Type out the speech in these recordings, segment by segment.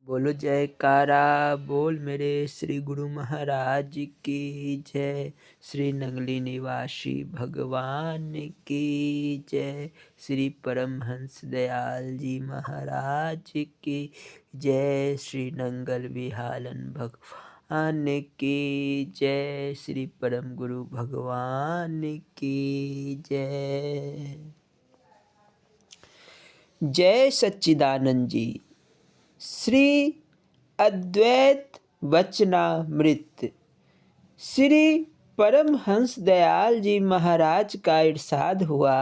बोलो जयकारा बोल मेरे श्री गुरु महाराज की जय। श्री नंगली निवासी भगवान की जय। श्री परमहंस दयाल जी महाराज की जय। श्री नंगल विहालन भगवान की जय। श्री परम गुरु भगवान की जय। जय सच्चिदानंद जी। श्री अद्वैत वचनामृत श्री परमहंस दयाल जी महाराज का इरशाद हुआ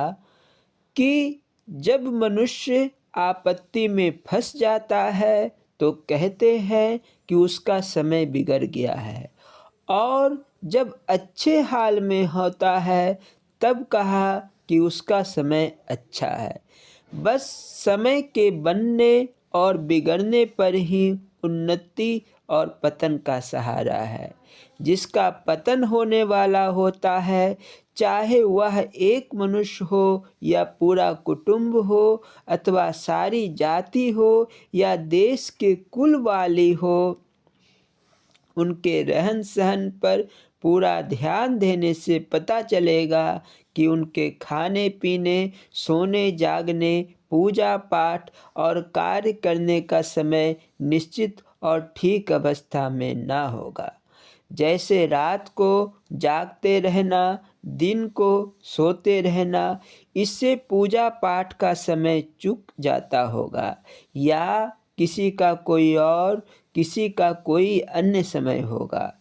कि जब मनुष्य आपत्ति में फंस जाता है तो कहते हैं कि उसका समय बिगड़ गया है, और जब अच्छे हाल में होता है तब कहा कि उसका समय अच्छा है। बस समय के बनने और बिगड़ने पर ही उन्नति और पतन का सहारा है। जिसका पतन होने वाला होता है, चाहे वह एक मनुष्य हो या पूरा कुटुंब हो अथवा सारी जाति हो या देश के कुल वाली हो, उनके रहन सहन पर पूरा ध्यान देने से पता चलेगा कि उनके खाने पीने, सोने जागने, पूजा पाठ और कार्य करने का समय निश्चित और ठीक अवस्था में ना होगा। जैसे रात को जागते रहना, दिन को सोते रहना, इससे पूजा पाठ का समय चूक जाता होगा, या किसी का कोई अन्य समय होगा।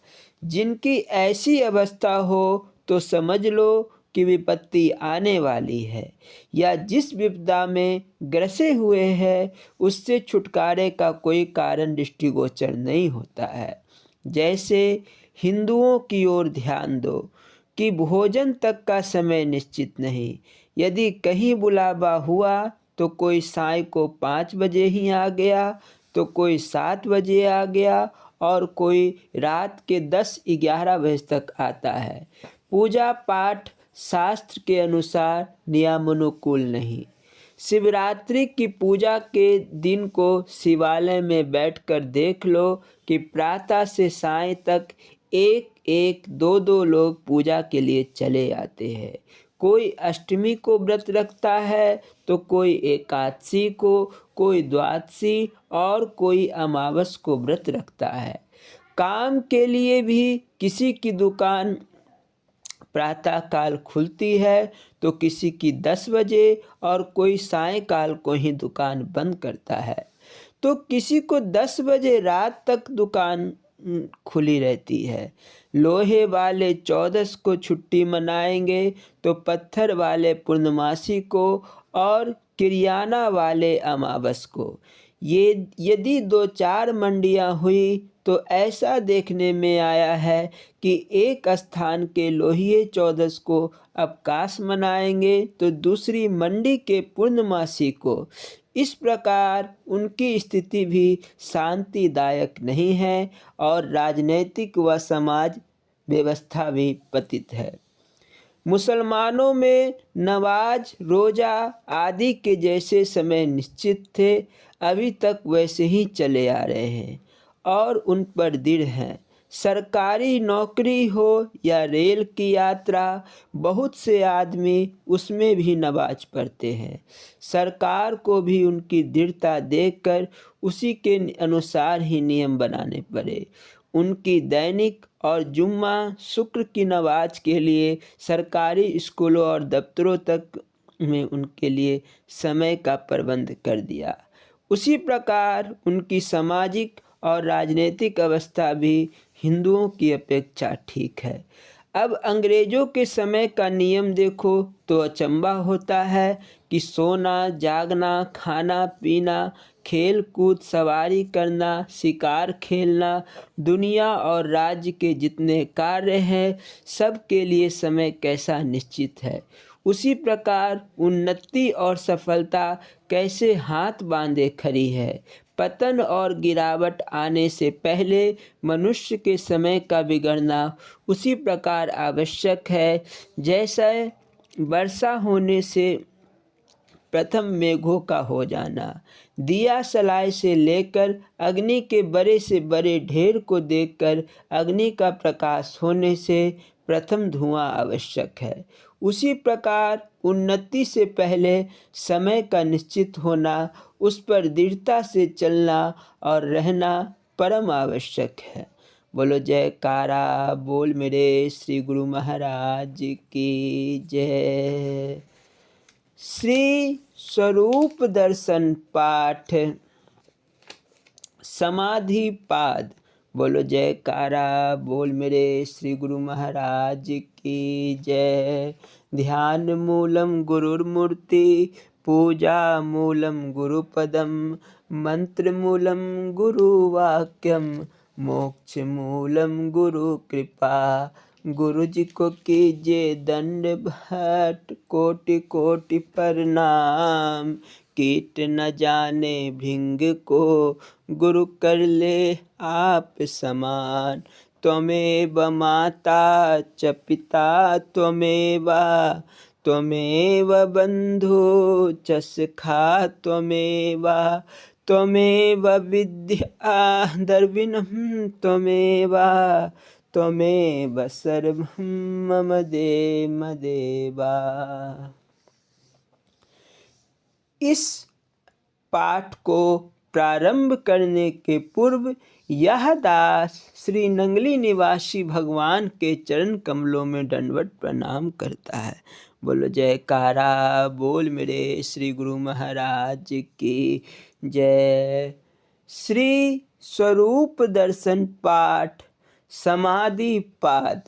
जिनकी ऐसी अवस्था हो तो समझ लो कि विपत्ति आने वाली है, या जिस विपदा में ग्रसे हुए हैं उससे छुटकारे का कोई कारण दृष्टिगोचर नहीं होता है। जैसे हिंदुओं की ओर ध्यान दो कि भोजन तक का समय निश्चित नहीं। यदि कहीं बुलावा हुआ तो कोई साय को 5 बजे ही आ गया, तो कोई 7 बजे आ गया, और कोई रात के 10-11 बजे तक आता है। पूजा पाठ शास्त्र के अनुसार नियमानुकूल नहीं। शिवरात्रि की पूजा के दिन को शिवालय में बैठकर देख लो कि प्रातः से साय तक एक एक दो दो लोग पूजा के लिए चले आते हैं। कोई अष्टमी को व्रत रखता है तो कोई एकादशी को, कोई द्वादशी और कोई अमावस को व्रत रखता है। काम के लिए भी किसी की दुकान प्रातः काल खुलती है तो किसी की 10 बजे, और कोई सायंकाल को ही दुकान बंद करता है। तो किसी को 10 बजे रात तक दुकान खुली रहती है। लोहे वाले 14 को छुट्टी मनाएंगे तो पत्थर वाले पूर्णमासी को और किरियाना वाले अमावस को। ये यदि 2-4 मंडियां हुई तो ऐसा देखने में आया है कि एक स्थान के लोहिए 14 को अवकाश मनाएंगे तो दूसरी मंडी के पूर्णमासी को। इस प्रकार उनकी स्थिति भी शांतिदायक नहीं है और राजनैतिक व समाज व्यवस्था भी पतित है। मुसलमानों में नमाज, रोज़ा आदि के जैसे समय निश्चित थे, अभी तक वैसे ही चले आ रहे हैं और उन पर दृढ़ हैं। सरकारी नौकरी हो या रेल की यात्रा, बहुत से आदमी उसमें भी नमाज पढ़ते हैं। सरकार को भी उनकी दृढ़ता देखकर उसी के अनुसार ही नियम बनाने पड़े। उनकी दैनिक और जुम्मा शुक्र की नमाज के लिए सरकारी स्कूलों और दफ्तरों तक में उनके लिए समय का प्रबंध कर दिया। उसी प्रकार उनकी सामाजिक और राजनीतिक अवस्था भी हिंदुओं की अपेक्षा ठीक है। अब अंग्रेज़ों के समय का नियम देखो तो अचंभा होता है कि सोना, जागना, खाना पीना, खेल कूद, सवारी करना, शिकार खेलना, दुनिया और राज्य के जितने कार्य हैं सब के लिए समय कैसा निश्चित है। उसी प्रकार उन्नति और सफलता कैसे हाथ बांधे खड़ी है। पतन और गिरावट आने से पहले मनुष्य के समय का बिगड़ना उसी प्रकार आवश्यक है जैसे वर्षा होने से प्रथम मेघों का हो जाना, दिया सलाई से लेकर अग्नि के बड़े से बड़े ढेर को देखकर अग्नि का प्रकाश होने से प्रथम धुआं आवश्यक है, उसी प्रकार उन्नति से पहले समय का निश्चित होना, उस पर दृढ़ता से चलना और रहना परम आवश्यक है। बोलो जयकारा बोल मेरे श्री गुरु महाराज की जय। श्री स्वरूप दर्शन पाठ समाधि पाद। बोलो जयकारा बोल मेरे श्री गुरु महाराज की जय। ध्यान मूलम गुरुर्मूर्ति, पूजा मूलम गुरुपदम, मंत्र मूलम गुरुवाक्यम, मोक्ष मूलम गुरु कृपा। गुरु जी को कीजिए दंडवत, कोटि कोटि प्रणाम। कीट न जाने भृंग को, गुरु कर ले आप समान। त्वमेव माता च पिता त्वमेव, त्वमेव बंधु च सखा त्वमेव, त्वमेव विद्या द्रविणं त्वमेव, त्वमेव सर्वं मम देव देवा। इस पाठ को प्रारंभ करने के पूर्व यह दास श्री नंगली निवासी भगवान के चरण कमलों में दंडवत प्रणाम करता है। बोलो जयकारा बोल मेरे श्री गुरु महाराज की जय। श्री स्वरूप दर्शन पाठ समाधि पाद।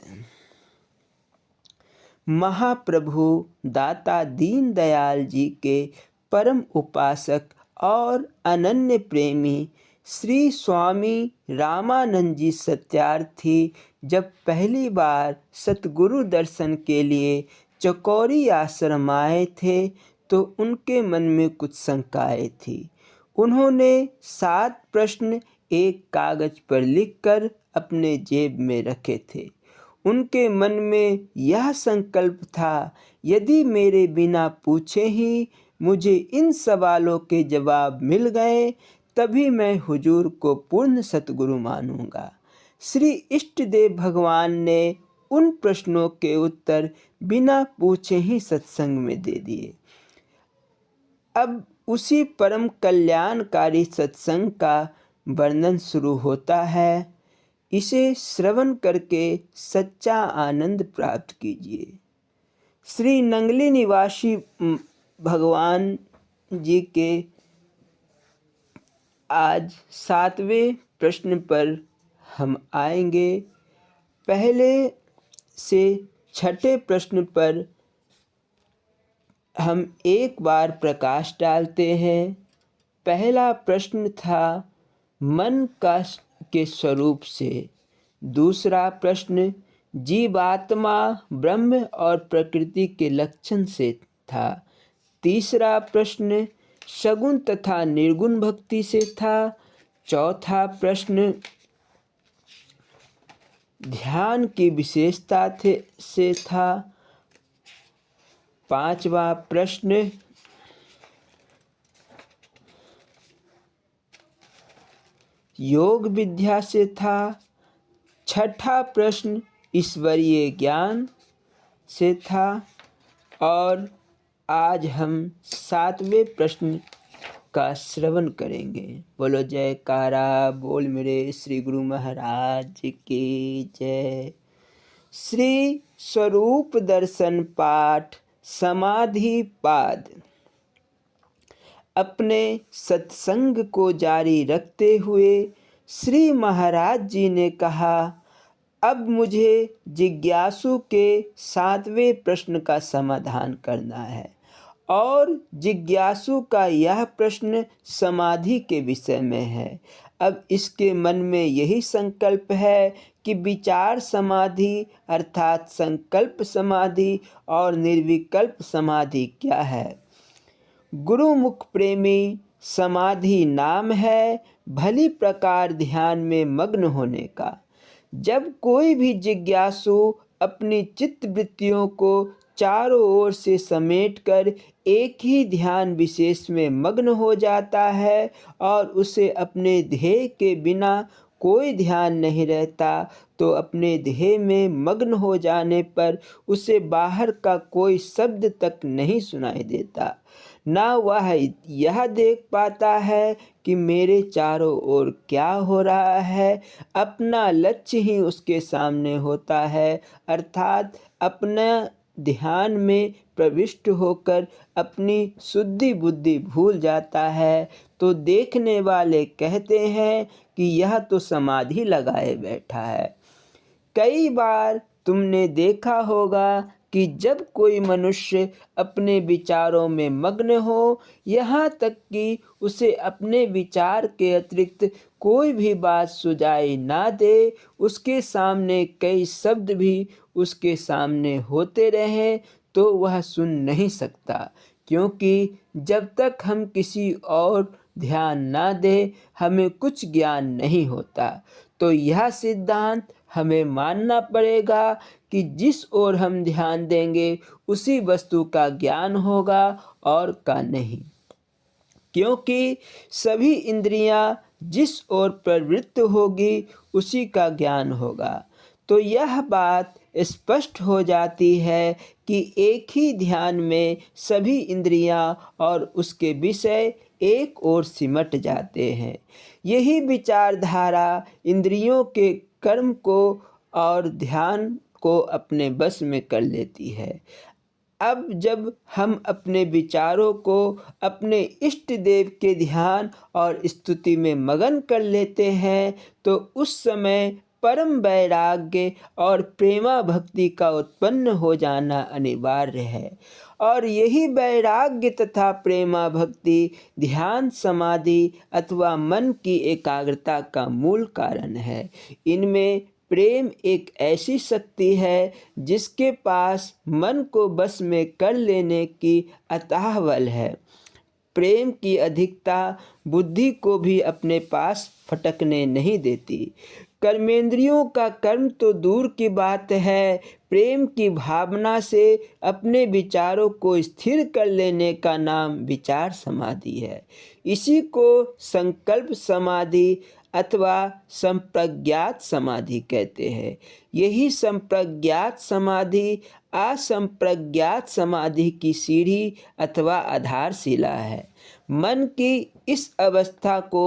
महाप्रभु दाता दीन दयाल जी के परम उपासक और अनन्य प्रेमी श्री स्वामी रामानंद जी सत्यार्थी जब पहली बार सतगुरु दर्शन के लिए चकोरी आश्रम आए थे तो उनके मन में कुछ शंकाएं थी। उन्होंने 7 प्रश्न एक कागज पर लिखकर अपने जेब में रखे थे। उनके मन में यह संकल्प था, यदि मेरे बिना पूछे ही मुझे इन सवालों के जवाब मिल गए तभी मैं हुजूर को पूर्ण सतगुरु मानूंगा। श्री इष्टदेव भगवान ने उन प्रश्नों के उत्तर बिना पूछे ही सत्संग में दे दिए। अब उसी परम कल्याणकारी सत्संग का वर्णन शुरू होता है। इसे श्रवण करके सच्चा आनंद प्राप्त कीजिए। श्री नंगली निवासी भगवान जी के आज 7वें प्रश्न पर हम आएंगे। पहले से 6ठे प्रश्न पर हम एक बार प्रकाश डालते हैं। पहला प्रश्न था मन का के स्वरूप से। दूसरा प्रश्न जीवात्मा ब्रह्म और प्रकृति के लक्षण से था। तीसरा प्रश्न सगुण तथा निर्गुण भक्ति से था। चौथा प्रश्न ध्यान की विशेषता से था। पांचवा प्रश्न योग विद्या से था। छठा प्रश्न ईश्वरीय ज्ञान से था। और आज हम 7वें प्रश्न का श्रवण करेंगे। बोलो जयकारा बोल मेरे श्री गुरु महाराज की जय। श्री स्वरूप दर्शन पाठ समाधि पाद। अपने सत्संग को जारी रखते हुए श्री महाराज जी ने कहा, अब मुझे जिज्ञासु के 7वें प्रश्न का समाधान करना है और जिज्ञासु का यह प्रश्न समाधि के विषय में है। अब इसके मन में यही संकल्प है कि विचार समाधि अर्थात संकल्प समाधि और निर्विकल्प समाधि क्या है। गुरुमुख प्रेमी समाधि नाम है भली प्रकार ध्यान में मग्न होने का। जब कोई भी जिज्ञासु अपनी चित्त वृत्तियों को चारों ओर से समेटकर एक ही ध्यान विशेष में मग्न हो जाता है और उसे अपने ध्येय के बिना कोई ध्यान नहीं रहता, तो अपने ध्येय में मग्न हो जाने पर उसे बाहर का कोई शब्द तक नहीं सुनाई देता। ना वह यह देख पाता है कि मेरे चारों ओर क्या हो रहा है, अपना लक्ष्य ही उसके सामने होता है, अर्थात अपना ध्यान में प्रविष्ट होकर अपनी शुद्धि बुद्धि भूल जाता है। तो देखने वाले कहते हैं कि यह तो समाधि लगाए बैठा है। कई बार तुमने देखा होगा कि जब कोई मनुष्य अपने विचारों में मग्न हो, यहाँ तक कि उसे अपने विचार के अतिरिक्त कोई भी बात सुझाई ना दे, उसके सामने कई शब्द भी उसके सामने होते रहें, तो वह सुन नहीं सकता, क्योंकि जब तक हम किसी और ध्यान ना दें, हमें कुछ ज्ञान नहीं होता। तो यह सिद्धांत हमें मानना पड़ेगा कि जिस ओर हम ध्यान देंगे उसी वस्तु का ज्ञान होगा और का नहीं, क्योंकि सभी इंद्रियां जिस ओर प्रवृत्त होगी उसी का ज्ञान होगा। तो यह बात स्पष्ट हो जाती है कि एक ही ध्यान में सभी इंद्रियां और उसके विषय एक ओर सिमट जाते हैं। यही विचारधारा इंद्रियों के कर्म को और ध्यान को अपने बस में कर लेती है। अब जब हम अपने विचारों को अपने इष्ट देव के ध्यान और स्तुति में मगन कर लेते हैं, तो उस समय परम वैराग्य और प्रेमा भक्ति का उत्पन्न हो जाना अनिवार्य है। और यही वैराग्य तथा प्रेमा भक्ति ध्यान समाधि अथवा मन की एकाग्रता का मूल कारण है। इनमें प्रेम एक ऐसी शक्ति है जिसके पास मन को बस में कर लेने की अथाह बल है। प्रेम की अधिकता बुद्धि को भी अपने पास फटकने नहीं देती। कर्मेंद्रियों का कर्म तो दूर की बात है, प्रेम की भावना से अपने विचारों को स्थिर कर लेने का नाम विचार समाधि है। इसी को संकल्प समाधि अथवा संप्रज्ञात समाधि कहते हैं। यही संप्रज्ञात समाधि असंप्रज्ञात समाधि की सीढ़ी अथवा आधारशिला है। मन की इस अवस्था को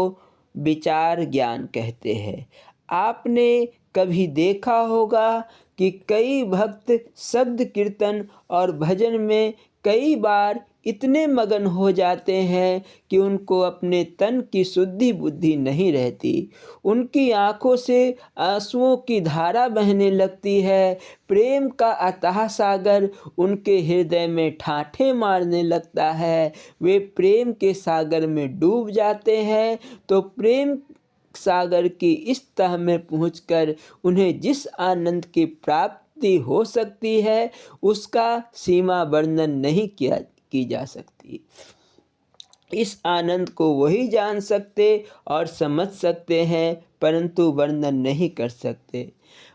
विचार ज्ञान कहते हैं। आपने कभी देखा होगा कि कई भक्त शब्द कीर्तन और भजन में कई बार इतने मगन हो जाते हैं कि उनको अपने तन की शुद्धि बुद्धि नहीं रहती। उनकी आंखों से आंसुओं की धारा बहने लगती है। प्रेम का अथाह सागर उनके हृदय में ठाठे मारने लगता है। वे प्रेम के सागर में डूब जाते हैं। तो प्रेम सागर की इस तह में पहुंचकर उन्हें जिस आनंद की प्राप्ति हो सकती है, उसका सीमा वर्णन नहीं की जा सकती। इस आनंद को वही जान सकते और समझ सकते हैं, परंतु वर्णन नहीं कर सकते।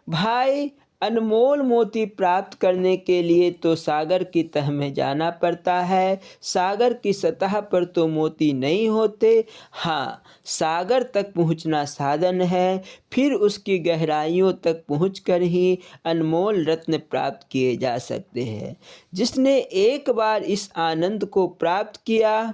भाई, अनमोल मोती प्राप्त करने के लिए तो सागर की तह में जाना पड़ता है। सागर की सतह पर तो मोती नहीं होते। हाँ, सागर तक पहुंचना साधन है, फिर उसकी गहराइयों तक पहुंचकर ही अनमोल रत्न प्राप्त किए जा सकते हैं। जिसने एक बार इस आनंद को प्राप्त किया,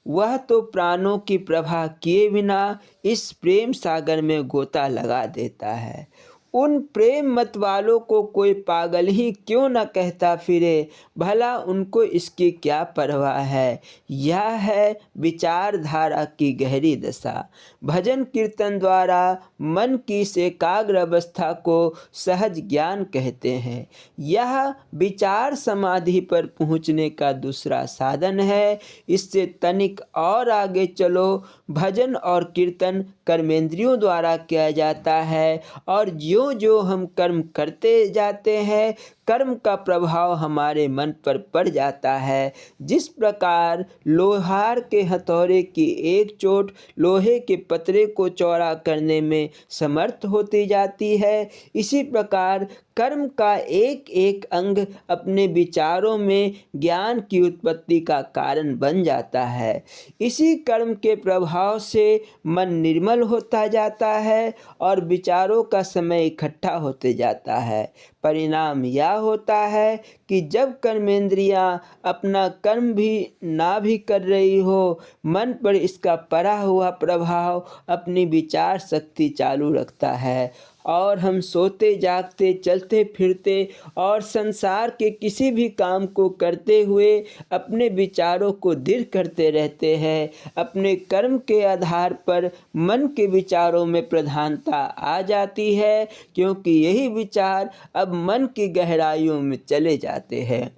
वह तो प्राणों की प्रभा किए बिना इस प्रेम सागर में गोता लगा देता है। उन प्रेम मत वालों को कोई पागल ही क्यों न कहता फिरे, भला उनको इसकी क्या परवाह है। यह है विचारधारा की गहरी दशा। भजन कीर्तन द्वारा मन की इस एकाग्र अवस्था को सहज ज्ञान कहते हैं। यह विचार समाधि पर पहुँचने का दूसरा साधन है। इससे तनिक और आगे चलो। भजन और कीर्तन कर्मेंद्रियों द्वारा किया जाता है, और ज्यों ज्यों हम कर्म करते जाते हैं, कर्म का प्रभाव हमारे मन पर पड़ जाता है। जिस प्रकार लोहार के हथौड़े की एक चोट लोहे के पतरे को चौड़ा करने में समर्थ होती जाती है, इसी प्रकार कर्म का एक एक अंग अपने विचारों में ज्ञान की उत्पत्ति का कारण बन जाता है। इसी कर्म के प्रभाव से मन निर्मल होता जाता है और विचारों का समय इकट्ठा होते जाता है। परिणाम यह होता है कि जब कर्मेंद्रियां अपना कर्म भी ना भी कर रही हो, मन पर इसका पड़ा हुआ प्रभाव अपनी विचार शक्ति चालू रखता है और हम सोते जागते चलते फिरते और संसार के किसी भी काम को करते हुए अपने विचारों को दृढ़ करते रहते हैं। अपने कर्म के आधार पर मन के विचारों में प्रधानता आ जाती है, क्योंकि यही विचार अब मन की गहराइयों में चले जाते हैं।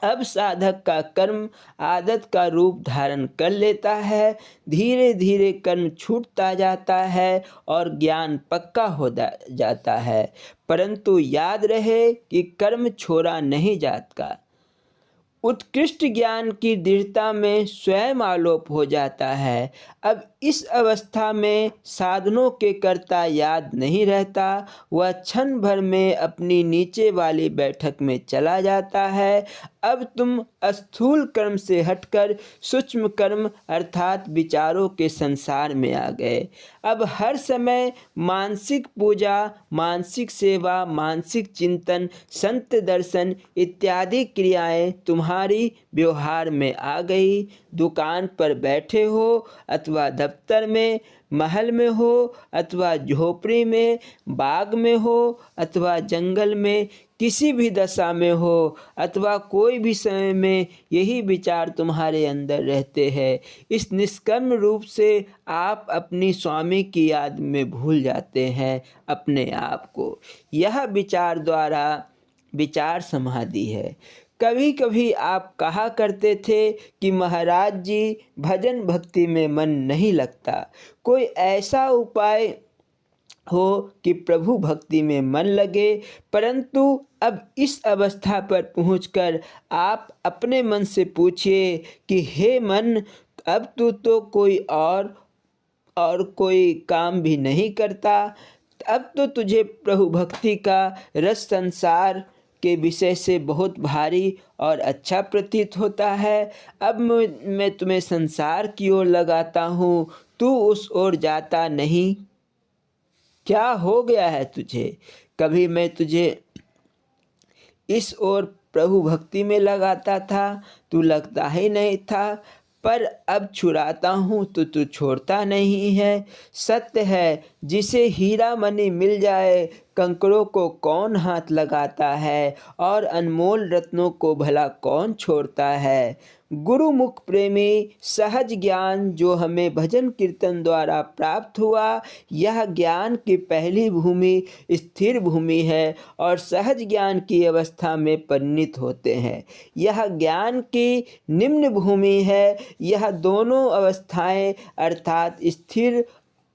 अब साधक का कर्म आदत का रूप धारण कर लेता है। धीरे धीरे कर्म छूटता जाता है और ज्ञान पक्का हो जाता है। परंतु याद रहे कि कर्म छोड़ा नहीं जाता। उत्कृष्ट ज्ञान की दृढ़ता में स्वयं आलोप हो जाता है। अब इस अवस्था में साधनों के कर्ता याद नहीं रहता, वह क्षण भर में अपनी नीचे वाली बैठक में चला जाता है। अब तुम स्थूल कर्म से हटकर सूक्ष्म कर्म अर्थात विचारों के संसार में आ गए। अब हर समय मानसिक पूजा, मानसिक सेवा, मानसिक चिंतन, संत दर्शन इत्यादि क्रियाएं तुम्हारी व्यवहार में आ गई। दुकान पर बैठे हो अथवा दफ्तर में, महल में हो अथवा झोपड़ी में, बाग में हो अथवा जंगल में, किसी भी दशा में हो अथवा कोई भी समय में यही विचार तुम्हारे अंदर रहते हैं। इस निष्कर्म रूप से आप अपनी स्वामी की याद में भूल जाते हैं अपने आप को। यह विचार द्वारा विचार समाधि है। कभी कभी आप कहा करते थे कि महाराज जी, भजन भक्ति में मन नहीं लगता। कोई ऐसा उपाय हो कि प्रभु भक्ति में मन लगे। परंतु अब इस अवस्था पर पहुंचकर आप अपने मन से पूछिए कि हे मन, अब तू तो कोई और कोई काम भी नहीं करता। अब तो तुझे प्रभु भक्ति का रस संसार के विषय से बहुत भारी और अच्छा प्रतीत होता है। अब मैं तुम्हें संसार की ओर लगाता हूँ, तू उस ओर जाता नहीं। क्या हो गया है तुझे? कभी मैं तुझे इस ओर प्रभु भक्ति में लगाता था, तू लगता ही नहीं था, पर अब छुड़ाता हूँ तो तू छोड़ता नहीं है। सत्य है, जिसे हीरा मणि मिल जाए कंकड़ों को कौन हाथ लगाता है, और अनमोल रत्नों को भला कौन छोड़ता है। गुरुमुख प्रेमी सहज ज्ञान जो हमें भजन कीर्तन द्वारा प्राप्त हुआ, यह ज्ञान की पहली भूमि स्थिर भूमि है और सहज ज्ञान की अवस्था में परिणित होते हैं। यह ज्ञान की निम्न भूमि है। यह दोनों अवस्थाएं अर्थात स्थिर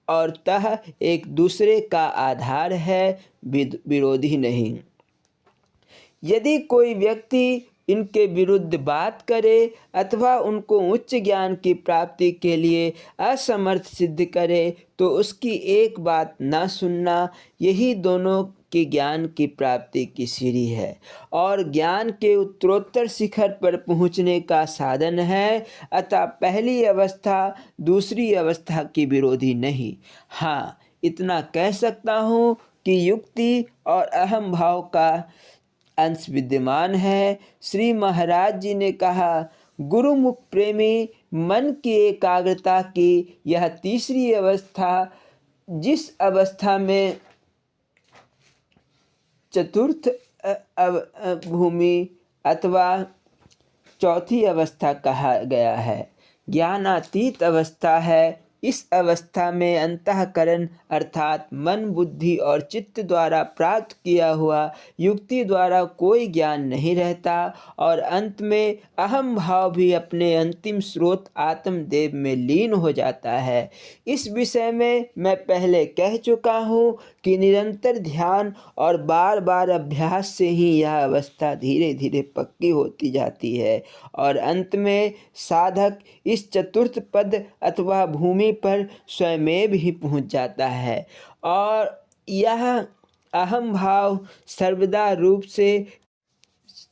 और तह एक दूसरे का आधार है, विरोधी नहीं। यदि कोई व्यक्ति इनके विरुद्ध बात करे अथवा उनको उच्च ज्ञान की प्राप्ति के लिए असमर्थ सिद्ध करे तो उसकी एक बात ना सुनना, यही दोनों की ज्ञान की प्राप्ति की सीढ़ी है और ज्ञान के उत्तरोत्तर शिखर पर पहुँचने का साधन है। अतः पहली अवस्था दूसरी अवस्था की विरोधी नहीं। हाँ, इतना कह सकता हूँ कि युक्ति और अहम भाव का अंश विद्यमान है। श्री महाराज जी ने कहा, गुरुमुख प्रेमी मन की एकाग्रता की यह तीसरी अवस्था, जिस अवस्था में चतुर्थ भूमि अथवा चौथी अवस्था कहा गया है, ज्ञानातीत अवस्था है, इस अवस्था में अंतःकरण अर्थात मन, बुद्धि और चित्त द्वारा प्राप्त किया हुआ युक्ति द्वारा कोई ज्ञान नहीं रहता और अंत में अहम भाव भी अपने अंतिम स्रोत आत्मदेव में लीन हो जाता है। इस विषय में मैं पहले कह चुका हूँ कि निरंतर ध्यान और बार बार अभ्यास से ही यह अवस्था धीरे धीरे पक्की होती जाती है और अंत में साधक इस चतुर्थ पद अथवा भूमि पर स्वयमेव ही पहुँच जाता है और यह अहम भाव सर्वदा रूप से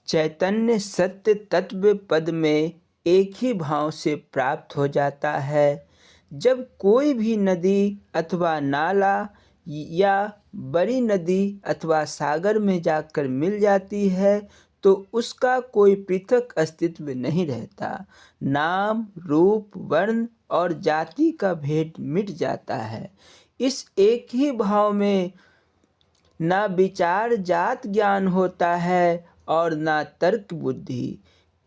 चैतन्य सत्य तत्व पद में एक ही भाव से प्राप्त हो जाता है। जब कोई भी नदी अथवा नाला या बड़ी नदी अथवा सागर में जाकर मिल जाती है तो उसका कोई पृथक अस्तित्व नहीं रहता। नाम, रूप, वर्ण और जाति का भेद मिट जाता है। इस एक ही भाव में ना विचार जात ज्ञान होता है और ना तर्क बुद्धि।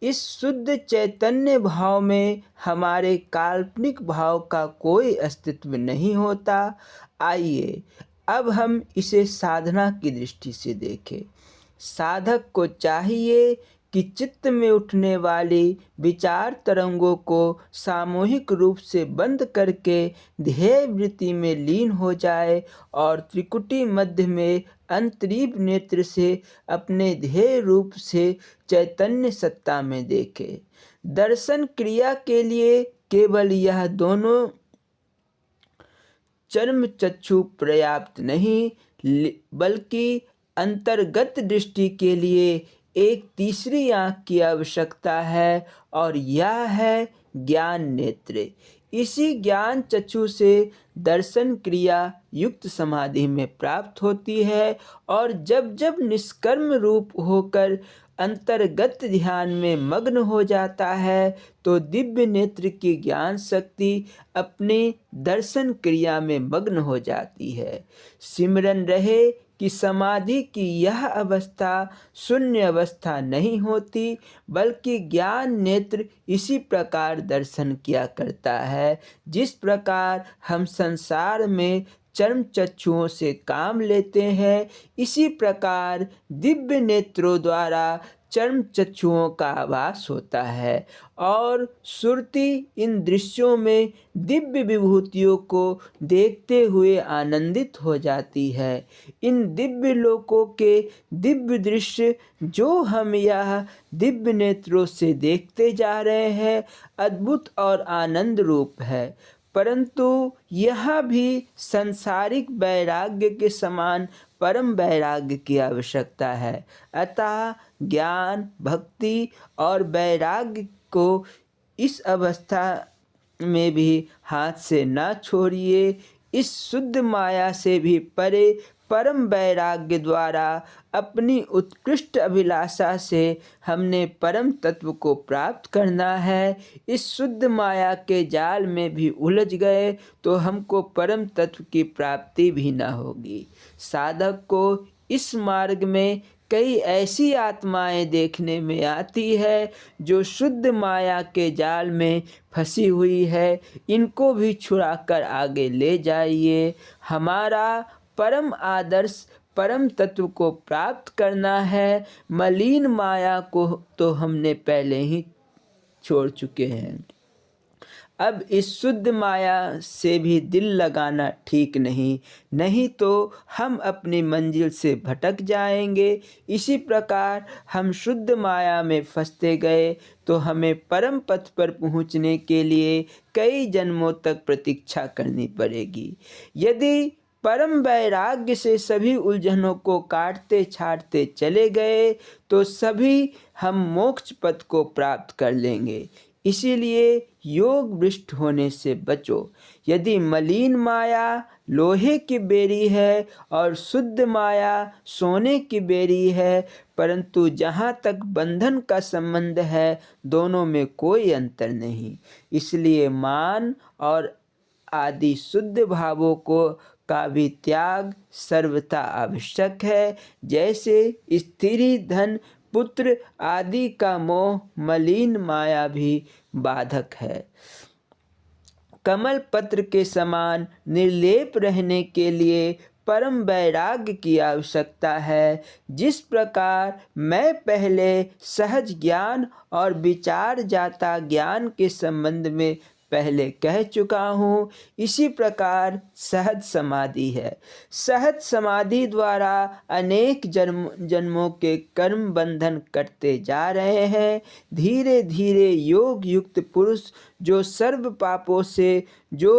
इस शुद्ध चैतन्य भाव में हमारे काल्पनिक भाव का कोई अस्तित्व नहीं होता। आइए अब हम इसे साधना की दृष्टि से देखें। साधक को चाहिए कि चित्त में उठने वाली विचार तरंगों को सामूहिक रूप से बंद करके ध्येय वृत्ति में लीन हो जाए और त्रिकुटी मध्य में अंतरीप नेत्र से अपने ध्येय रूप से चैतन्य सत्ता में देखे। दर्शन क्रिया के लिए केवल यह दोनों चर्म चक्षु पर्याप्त नहीं बल्कि अंतर्गत दृष्टि के लिए एक तीसरी आँख की आवश्यकता है और यह है ज्ञान नेत्र। इसी ज्ञान चक्षु से दर्शन क्रिया युक्त समाधि में प्राप्त होती है और जब जब निष्कर्म रूप होकर अंतर्गत ध्यान में मग्न हो जाता है तो दिव्य नेत्र की ज्ञान शक्ति अपनी दर्शन क्रिया में मग्न हो जाती है। सिमरन रहे कि समाधि की यह अवस्था शून्य अवस्था नहीं होती बल्कि ज्ञान नेत्र इसी प्रकार दर्शन किया करता है जिस प्रकार हम संसार में चर्म चक्षुओं से काम लेते हैं। इसी प्रकार दिव्य नेत्रों द्वारा चर्म चक्षुओं का आभास होता है और सुरती इन दृश्यों में दिव्य विभूतियों को देखते हुए आनंदित हो जाती है। इन दिव्य लोकों के दिव्य दृश्य जो हम यह दिव्य नेत्रों से देखते जा रहे हैं अद्भुत और आनंद रूप है, परंतु यह भी सांसारिक वैराग्य के समान परम वैराग्य की आवश्यकता है। अतः ज्ञान, भक्ति और वैराग्य को इस अवस्था में भी हाथ से न छोड़िए। इस शुद्ध माया से भी परे परम वैराग्य द्वारा अपनी उत्कृष्ट अभिलाषा से हमने परम तत्व को प्राप्त करना है। इस शुद्ध माया के जाल में भी उलझ गए तो हमको परम तत्व की प्राप्ति भी न होगी। साधक को इस मार्ग में कई ऐसी आत्माएं देखने में आती है जो शुद्ध माया के जाल में फंसी हुई है। इनको भी छुड़ाकर आगे ले जाइए। हमारा परम आदर्श परम तत्व को प्राप्त करना है। मलिन माया को तो हमने पहले ही छोड़ चुके हैं। अब इस शुद्ध माया से भी दिल लगाना ठीक नहीं तो हम अपनी मंजिल से भटक जाएंगे। इसी प्रकार हम शुद्ध माया में फंसते गए तो हमें परम पथ पर पहुंचने के लिए कई जन्मों तक प्रतीक्षा करनी पड़ेगी। यदि परम वैराग्य से सभी उलझनों को काटते छाटते चले गए तो सभी हम मोक्ष पथ को प्राप्त कर लेंगे। इसीलिए योग भ्रष्ट होने से बचो। यदि मलिन माया लोहे की बेरी है और शुद्ध माया सोने की बेरी है, परंतु जहाँ तक बंधन का संबंध है दोनों में कोई अंतर नहीं। इसलिए मान और आदि शुद्ध भावों को का भी त्याग सर्वथा आवश्यक है। जैसे स्त्री, धन, पुत्र आदि का मोह मलिन माया भी बाधक है। कमल पत्र के समान निर्लेप रहने के लिए परम वैराग्य की आवश्यकता है। जिस प्रकार मैं पहले सहज ज्ञान और विचार जाता ज्ञान के संबंध में पहले कह चुका हूँ, इसी प्रकार सहज समाधि है। सहज समाधि द्वारा अनेक जन्मों के कर्म बंधन कटते जा रहे हैं। धीरे धीरे योग युक्त पुरुष जो सर्व पापों से जो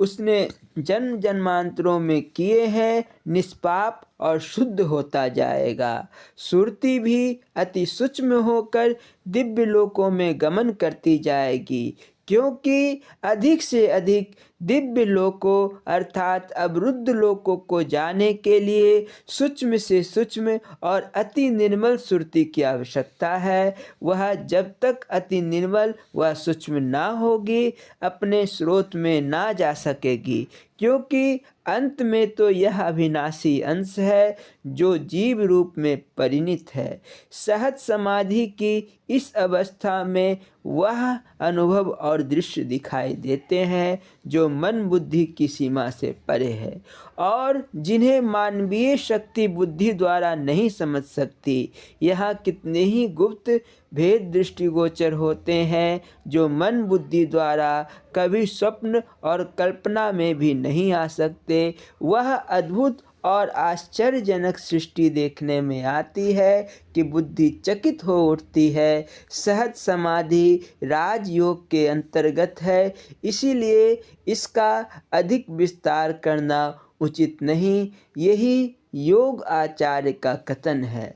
उसने जन्म जन्मांतरों में किए हैं निष्पाप और शुद्ध होता जाएगा। सुरति भी अति सूक्ष्म होकर दिव्य लोकों में गमन करती जाएगी, क्योंकि अधिक से अधिक दिव्य लोकों अर्थात अवरुद्ध लोकों को जाने के लिए सूक्ष्म से सूक्ष्म और अति निर्मल सुरति की आवश्यकता है। वह जब तक अति निर्मल व सूक्ष्म ना होगी अपने स्रोत में ना जा सकेगी, क्योंकि अंत में तो यह अविनाशी अंश है जो जीव रूप में परिणित है। सहज समाधि की इस अवस्था में वह अनुभव और दृश्य दिखाई देते हैं जो मन बुद्धि की सीमा से परे है और जिन्हें मानवीय शक्ति बुद्धि द्वारा नहीं समझ सकती। यहाँ कितने ही गुप्त भेद दृष्टिगोचर होते हैं जो मन बुद्धि द्वारा कभी स्वप्न और कल्पना में भी नहीं आ सकते। वह अद्भुत और आश्चर्यजनक सृष्टि देखने में आती है कि बुद्धि चकित हो उठती है। सहज समाधि राजयोग के अंतर्गत है, इसीलिए इसका अधिक विस्तार करना उचित नहीं। यही योग आचार्य का कथन है।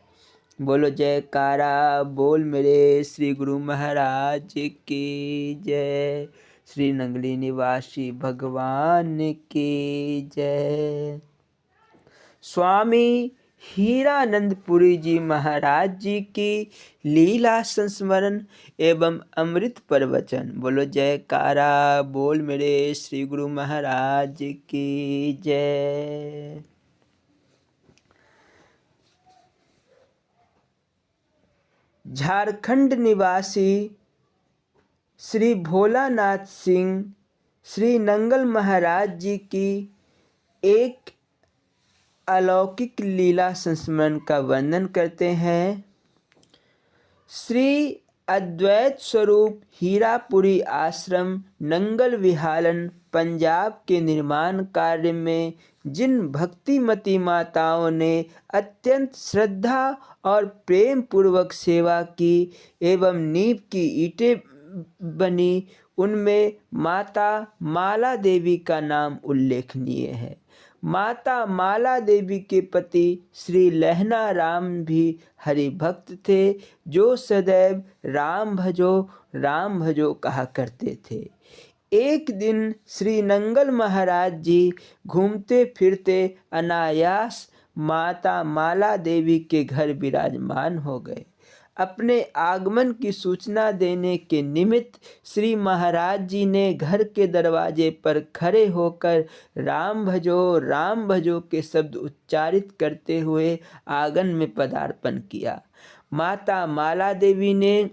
बोलो जयकारा बोल मेरे श्री गुरु महाराज की जय। श्री नंगली निवासी भगवान की जय। स्वामी हीरानंदपुरी जी महाराज जी की लीला संस्मरण एवं अमृत प्रवचन। बोलो जयकारा बोल मेरे श्री गुरु महाराज की जय। झारखंड निवासी श्री भोलानाथ सिंह श्री नंगल महाराज जी की एक अलौकिक लीला संस्मरण का वर्णन करते हैं। श्री अद्वैत स्वरूप हीरापुरी आश्रम नंगल विहालन पंजाब के निर्माण कार्य में जिन भक्तिमती माताओं ने अत्यंत श्रद्धा और प्रेम पूर्वक सेवा की एवं नींव की ईंटें बनी, उनमें माता माला देवी का नाम उल्लेखनीय है। माता माला देवी के पति श्री लहना राम भी हरि भक्त थे, जो सदैव राम भजो कहा करते थे। एक दिन श्री नंगल महाराज जी घूमते फिरते अनायास माता माला देवी के घर विराजमान हो गए। अपने आगमन की सूचना देने के निमित्त श्री महाराज जी ने घर के दरवाजे पर खड़े होकर राम भजो के शब्द उच्चारित करते हुए आंगन में पदार्पण किया। माता माला देवी ने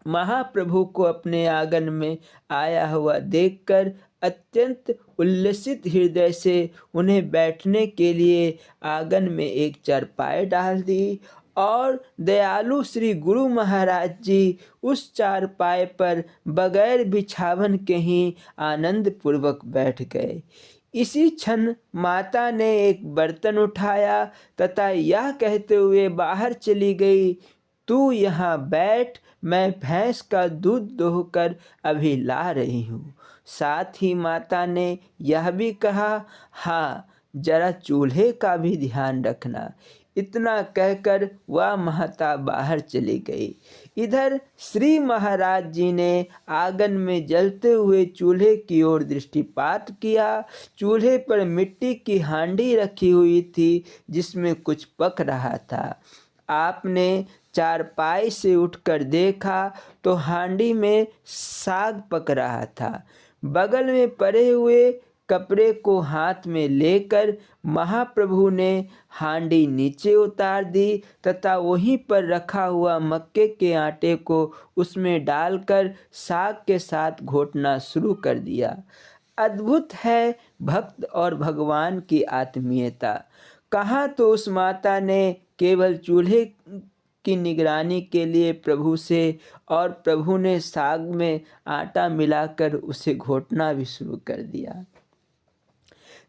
महाप्रभु को अपने आंगन में आया हुआ देखकर अत्यंत उल्लसित हृदय से उन्हें बैठने के लिए आंगन में एक चारपाई डाल दी और दयालु श्री गुरु महाराज जी उस चारपाई पर बगैर बिछावन के ही आनंद पूर्वक बैठ गए। इसी क्षण माता ने एक बर्तन उठाया तथा यह कहते हुए बाहर चली गई, तू यहाँ बैठ, मैं भैंस का दूध दोहकर अभी ला रही हूँ। साथ ही माता ने यह भी कहा, हाँ जरा चूल्हे का भी ध्यान रखना। इतना कहकर वह माता बाहर चली गई। इधर श्री महाराज जी ने आंगन में जलते हुए चूल्हे की ओर दृष्टिपात किया। चूल्हे पर मिट्टी की हांडी रखी हुई थी जिसमें कुछ पक रहा था। आपने चारपाई से उठकर देखा तो हांडी में साग पक रहा था। बगल में पड़े हुए कपड़े को हाथ में लेकर महाप्रभु ने हांडी नीचे उतार दी तथा वहीं पर रखा हुआ मक्के के आटे को उसमें डालकर साग के साथ घोटना शुरू कर दिया। अद्भुत है भक्त और भगवान की आत्मीयता। कहाँ तो उस माता ने केवल चूल्हे की निगरानी के लिए प्रभु से और प्रभु ने साग में आटा मिलाकर उसे घोटना भी शुरू कर दिया।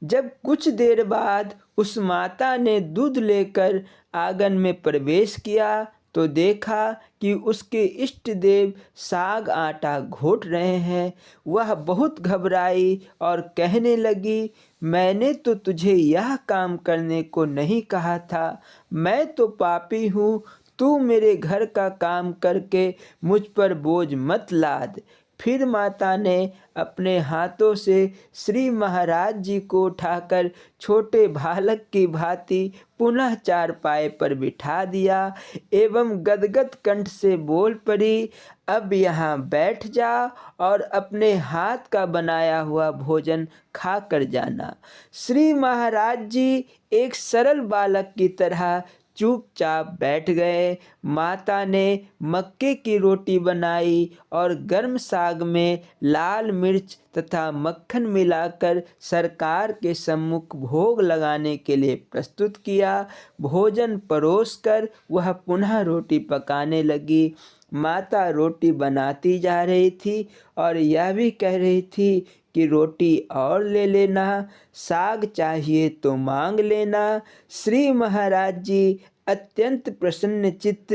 जब कुछ देर बाद उस माता ने दूध लेकर आंगन में प्रवेश किया तो देखा कि उसके इष्ट देव साग आटा घोट रहे हैं। वह बहुत घबराई और कहने लगी, मैंने तो तुझे यह काम करने को नहीं कहा था। मैं तो पापी हूँ, तू मेरे घर का काम करके मुझ पर बोझ मत लाद। फिर माता ने अपने हाथों से श्री महाराज जी को उठाकर छोटे बालक की भांति पुनः चारपाए पर बिठा दिया एवं गदगद कंठ से बोल पड़ी, अब यहाँ बैठ जा और अपने हाथ का बनाया हुआ भोजन खा कर जाना। श्री महाराज जी एक सरल बालक की तरह चुपचाप बैठ गए। माता ने मक्के की रोटी बनाई और गर्म साग में लाल मिर्च तथा मक्खन मिलाकर सरकार के सम्मुख भोग लगाने के लिए प्रस्तुत किया। भोजन परोसकर वह पुनः रोटी पकाने लगी। माता रोटी बनाती जा रही थी और यह भी कह रही थी कि रोटी और ले लेना, साग चाहिए तो मांग लेना। श्री महाराज जी अत्यंत प्रसन्न चित्त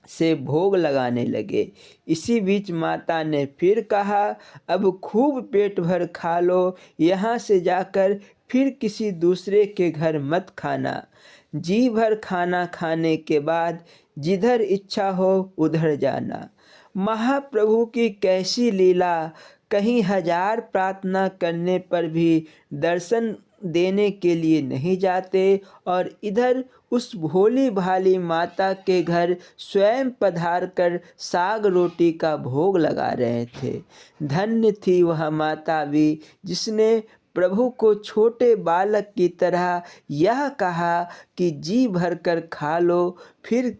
से भोग लगाने लगे। इसी बीच माता ने फिर कहा, अब खूब पेट भर खा लो, यहाँ से जाकर फिर किसी दूसरे के घर मत खाना। जी भर खाना खाने के बाद जिधर इच्छा हो उधर जाना। महाप्रभु की कैसी लीला! कहीं हजार प्रार्थना करने पर भी दर्शन देने के लिए नहीं जाते और इधर उस भोली भाली माता के घर स्वयं पधार कर साग रोटी का भोग लगा रहे थे। धन्य थी वह माता भी जिसने प्रभु को छोटे बालक की तरह यह कहा कि जी भरकर खा लो, फिर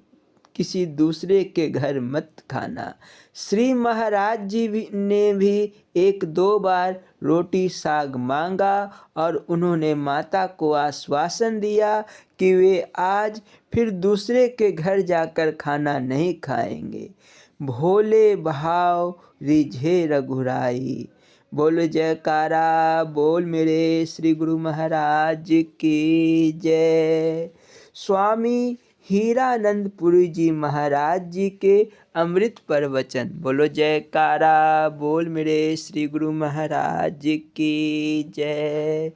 किसी दूसरे के घर मत खाना। श्री महाराज जी ने भी एक दो बार रोटी साग मांगा और उन्होंने माता को आश्वासन दिया कि वे आज फिर दूसरे के घर जाकर खाना नहीं खाएंगे। भोले भाव रिझे रघुराई। बोलो जयकारा बोल मेरे श्री गुरु महाराज की जय। स्वामी हीरानंदपुरी जी महाराज जी के अमृत प्रवचन। बोलो जयकारा बोल मेरे श्री गुरु महाराज जी की जय।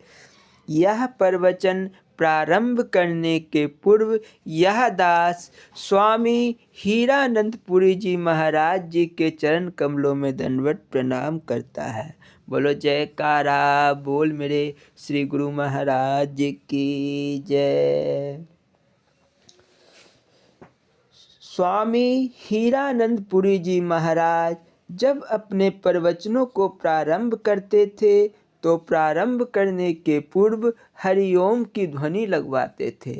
यह प्रवचन प्रारंभ करने के पूर्व यह दास स्वामी हीरानंदपुरी जी महाराज जी के चरण कमलों में दंडवत प्रणाम करता है। बोलो जयकारा बोल मेरे श्री गुरु महाराज जी की जय। स्वामी हीरानंदपुरी जी महाराज जब अपने प्रवचनों को प्रारंभ करते थे तो प्रारंभ करने के पूर्व हरिओम की ध्वनि लगवाते थे।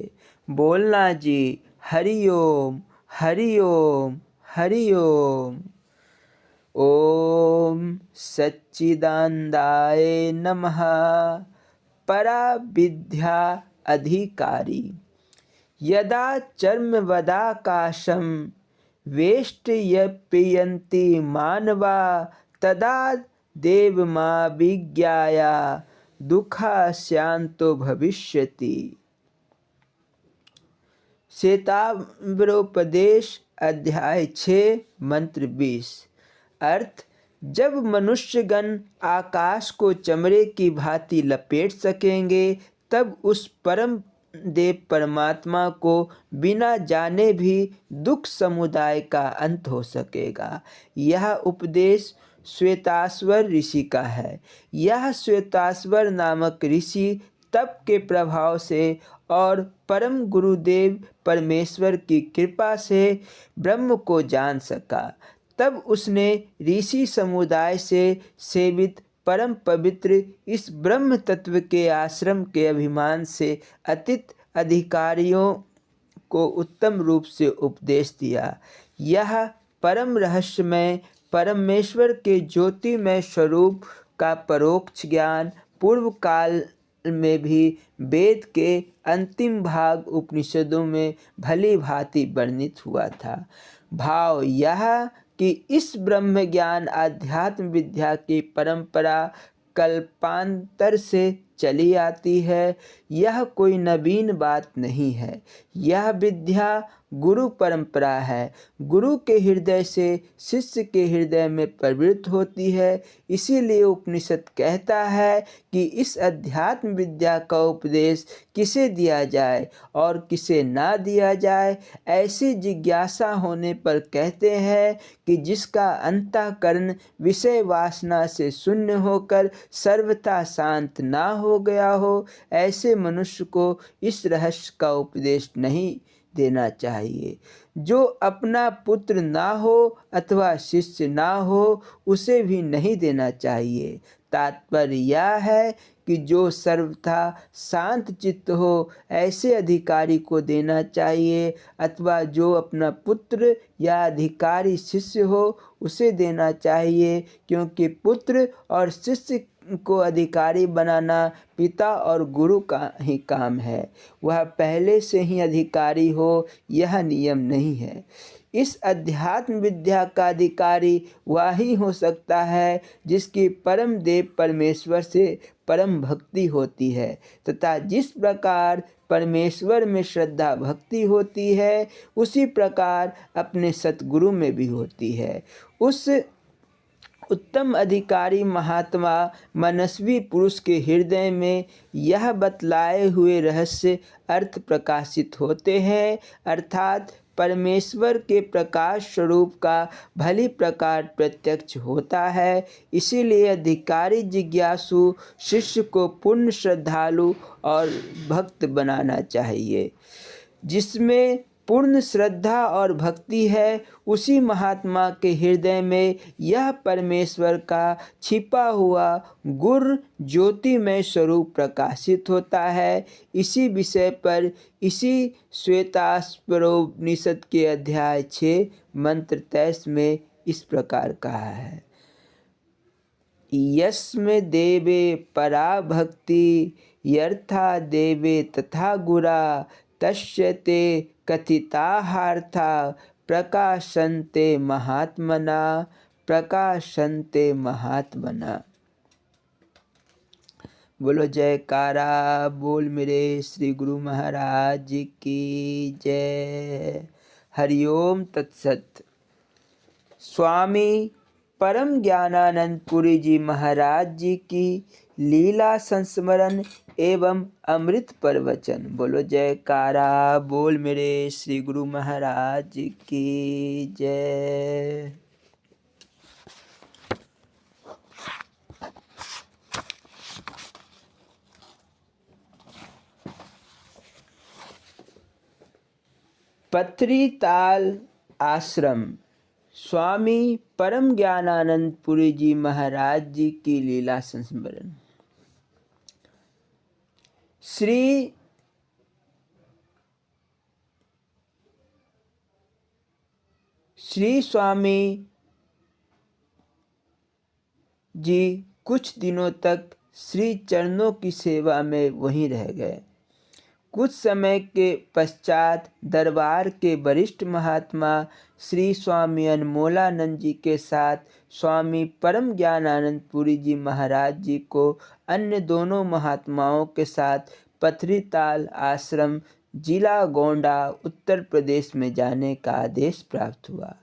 बोलना जी, हरिओम हरिओम हरिओम। ओम सच्चिदानंदाय नमः। परा विद्या अधिकारी। यदा चर्मवदाकाशं वेष्टयन्ति मानवा तदा देवमा विज्ञाया दुःखास्यान्तो भविष्यति। श्वेताम्बरोपदेश अध्याय 6 मंत्र 20। अर्थ, जब मनुष्यगण आकाश को चमड़े की भांति लपेट सकेंगे तब उस परम देव परमात्मा को बिना जाने भी दुख समुदाय का अंत हो सकेगा। यह उपदेश श्वेताश्वर ऋषि का है। यह श्वेताश्वर नामक ऋषि तप के प्रभाव से और परम गुरुदेव परमेश्वर की कृपा से ब्रह्म को जान सका। तब उसने ऋषि समुदाय से सेवित परम पवित्र इस ब्रह्म तत्व के आश्रम के अभिमान से अतीत अधिकारियों को उत्तम रूप से उपदेश दिया। यह परम रहस्यमय परमेश्वर के ज्योतिमय स्वरूप का परोक्ष ज्ञान पूर्व काल में भी वेद के अंतिम भाग उपनिषदों में भली भांति वर्णित हुआ था। भाव यह कि इस ब्रह्म ज्ञान आध्यात्म विद्या की परंपरा कल्पांतर से चली आती है। यह कोई नवीन बात नहीं है। यह विद्या गुरु परंपरा है, गुरु के हृदय से शिष्य के हृदय में प्रवृत्त होती है। इसीलिए उपनिषद कहता है कि इस अध्यात्म विद्या का उपदेश किसे दिया जाए और किसे ना दिया जाए, ऐसी जिज्ञासा होने पर कहते हैं कि जिसका अंतःकरण विषय वासना से शून्य होकर सर्वथा शांत ना हो गया हो, ऐसे मनुष्य को इस रहस्य का उपदेश नहीं देना चाहिए। जो अपना पुत्र ना हो अथवा शिष्य ना हो, उसे भी नहीं देना चाहिए। तात्पर्य यह है कि जो सर्वथा शांत चित्त हो, ऐसे अधिकारी को देना चाहिए, अथवा जो अपना पुत्र या अधिकारी शिष्य हो, उसे देना चाहिए, क्योंकि पुत्र और शिष्य को अधिकारी बनाना पिता और गुरु का ही काम है। वह पहले से ही अधिकारी हो, यह नियम नहीं है। इस अध्यात्म विद्या का अधिकारी वह ही हो सकता है जिसकी परम देव परमेश्वर से परम भक्ति होती है, तथा जिस प्रकार परमेश्वर में श्रद्धा भक्ति होती है, उसी प्रकार अपने सतगुरु में भी होती है। उस उत्तम अधिकारी महात्मा मनस्वी पुरुष के हृदय में यह बतलाए हुए रहस्य अर्थ प्रकाशित होते हैं, अर्थात परमेश्वर के प्रकाश स्वरूप का भली प्रकार प्रत्यक्ष होता है। इसीलिए अधिकारी जिज्ञासु शिष्य को पूर्ण श्रद्धालु और भक्त बनाना चाहिए। जिसमें पूर्ण श्रद्धा और भक्ति है, उसी महात्मा के हृदय में यह परमेश्वर का छिपा हुआ गुर ज्योतिमय स्वरूप प्रकाशित होता है। इसी विषय पर इसी श्वेतास्वरोपनिषद के अध्याय 6 मंत्र 23 में इस प्रकार कहा है। यस्मे देवे परा भक्ति यर्था देवे तथा गुरा तस्य ते कथिताहार्था प्रकाशन्ते महात्मना प्रकाशन्ते महात्मना। बोलो जयकारा बोल मेरे श्री गुरु महाराज की जय। हरिओम तत्सत। स्वामी परम ज्ञानानंद पुरी जी महाराज जी की लीला संस्मरण एवं अमृत प्रवचन। बोलो जयकारा बोल मेरे श्री गुरु महाराज की जय। पथरी ताल आश्रम स्वामी परम ज्ञानानंद पुरी जी महाराज जी की लीला संस्मरण। श्री स्वामी जी कुछ दिनों तक श्री चरणों की सेवा में वहीं रह गए। कुछ समय के पश्चात दरबार के वरिष्ठ महात्मा श्री स्वामी अनमोलानंद जी के साथ स्वामी परम ज्ञानानंद पुरी जी महाराज जी को अन्य दोनों महात्माओं के साथ पथरी ताल आश्रम जिला गोंडा उत्तर प्रदेश में जाने का आदेश प्राप्त हुआ।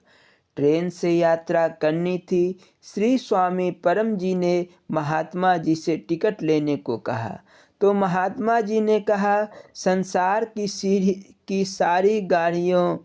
ट्रेन से यात्रा करनी थी। श्री स्वामी परम जी ने महात्मा जी से टिकट लेने को कहा, तो महात्मा जी ने कहा, संसार की सारी गाड़ियों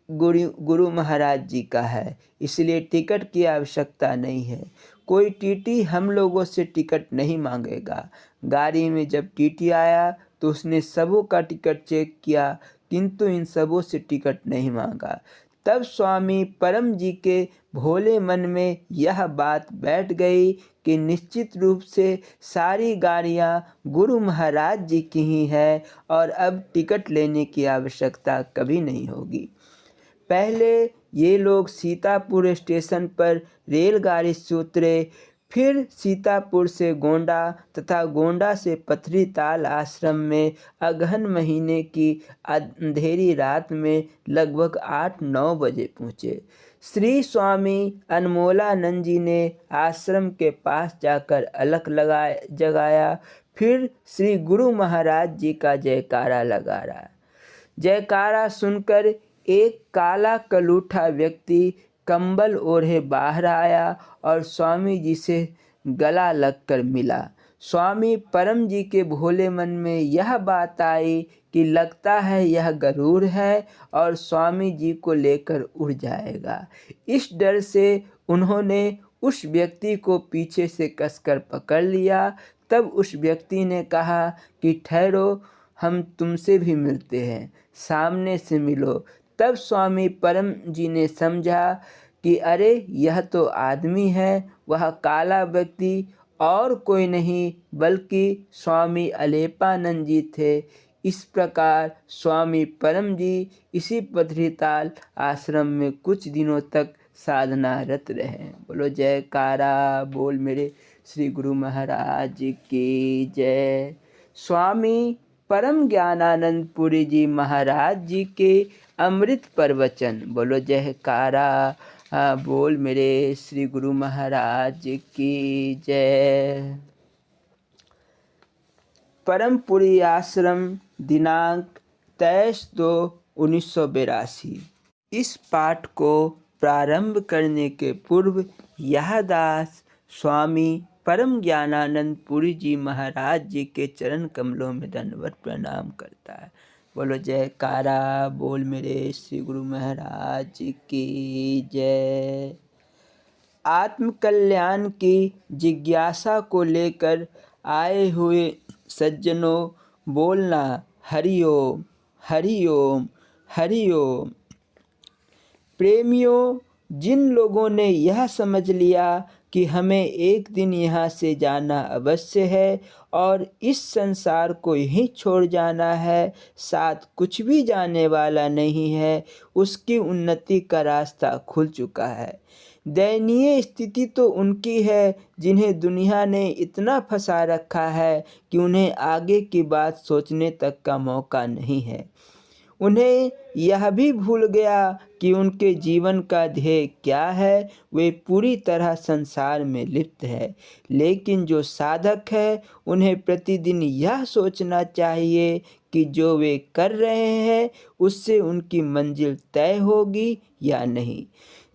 गुरु महाराज जी का है, इसलिए टिकट की आवश्यकता नहीं है। कोई टीटी हम लोगों से टिकट नहीं मांगेगा। गाड़ी में जब टीटी आया तो उसने सबों का टिकट चेक किया, किंतु इन सबों से टिकट नहीं मांगा। तब स्वामी परम जी के भोले मन में यह बात बैठ गई कि निश्चित रूप से सारी गाड़ियाँ गुरु महाराज जी की ही है और अब टिकट लेने की आवश्यकता कभी नहीं होगी। पहले ये लोग सीतापुर स्टेशन पर रेलगाड़ी से उतरे, फिर सीतापुर से गोंडा तथा गोंडा से पथरीताल आश्रम में अगहन महीने की अंधेरी रात में लगभग 8-9 बजे पहुँचे। श्री स्वामी अनमोलानंद जी ने आश्रम के पास जाकर अलख जगाया, फिर श्री गुरु महाराज जी का जयकारा लगाया। जयकारा सुनकर एक काला कलूठा व्यक्ति कंबल ओढ़े बाहर आया और स्वामी जी से गला लगकर मिला। स्वामी परम जी के भोले मन में यह बात आई कि लगता है यह गरूर है और स्वामी जी को लेकर उड़ जाएगा। इस डर से उन्होंने उस व्यक्ति को पीछे से कसकर पकड़ लिया। तब उस व्यक्ति ने कहा कि ठहरो, हम तुमसे भी मिलते हैं, सामने से मिलो। तब स्वामी परम जी ने समझा कि अरे यह तो आदमी है। वह काला व्यक्ति और कोई नहीं बल्कि स्वामी अलेपानंद जी थे। इस प्रकार स्वामी परम जी इसी पथरीताल आश्रम में कुछ दिनों तक साधनारत रहे। बोलो जयकारा बोल मेरे श्री गुरु महाराज की जय। स्वामी परम ज्ञानानंद पुरी जी महाराज जी के अमृत प्रवचन। बोलो जयकारा बोल मेरे श्री गुरु महाराज की जय। परमपुरी आश्रम दिनांक 23/2/1982। इस पाठ को प्रारंभ करने के पूर्व यह दास स्वामी परम ज्ञानानंद पुरी जी महाराज जी के चरण कमलों में दंडवत प्रणाम करता है। बोलो जयकारा बोल मेरे श्री गुरु महाराज की जय। आत्म कल्याण की जिज्ञासा को लेकर आए हुए सज्जनों, बोलना हरिओम हरिओम हरिओम। प्रेमियों, जिन लोगों ने यह समझ लिया कि हमें एक दिन यहाँ से जाना अवश्य है और इस संसार को यहीं छोड़ जाना है, साथ कुछ भी जाने वाला नहीं है, उसकी उन्नति का रास्ता खुल चुका है। दयनीय स्थिति तो उनकी है जिन्हें दुनिया ने इतना फंसा रखा है कि उन्हें आगे की बात सोचने तक का मौका नहीं है। उन्हें यह भी भूल गया कि उनके जीवन का ध्येय क्या है। वे पूरी तरह संसार में लिप्त है। लेकिन जो साधक है उन्हें प्रतिदिन यह सोचना चाहिए कि जो वे कर रहे हैं उससे उनकी मंजिल तय होगी या नहीं।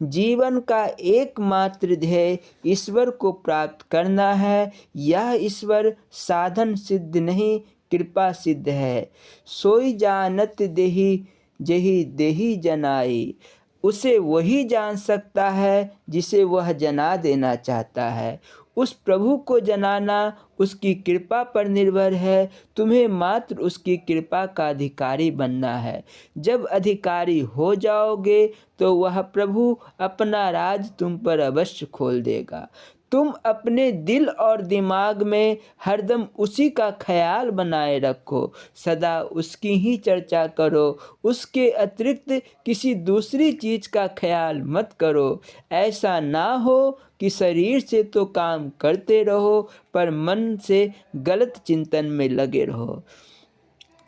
जीवन का एकमात्र ध्येय ईश्वर को प्राप्त करना है। यह ईश्वर साधन सिद्ध नहीं, कृपा सिद्ध है। सोई जानत देही जेहि देही जनाई। उसे वही जान सकता है जिसे वह जना देना चाहता है। उस प्रभु को जनाना उसकी कृपा पर निर्भर है। तुम्हें मात्र उसकी कृपा का अधिकारी बनना है। जब अधिकारी हो जाओगे तो वह प्रभु अपना राज तुम पर अवश्य खोल देगा। तुम अपने दिल और दिमाग में हरदम उसी का ख्याल बनाए रखो, सदा उसकी ही चर्चा करो। उसके अतिरिक्त किसी दूसरी चीज़ का ख्याल मत करो। ऐसा ना हो कि शरीर से तो काम करते रहो पर मन से गलत चिंतन में लगे रहो,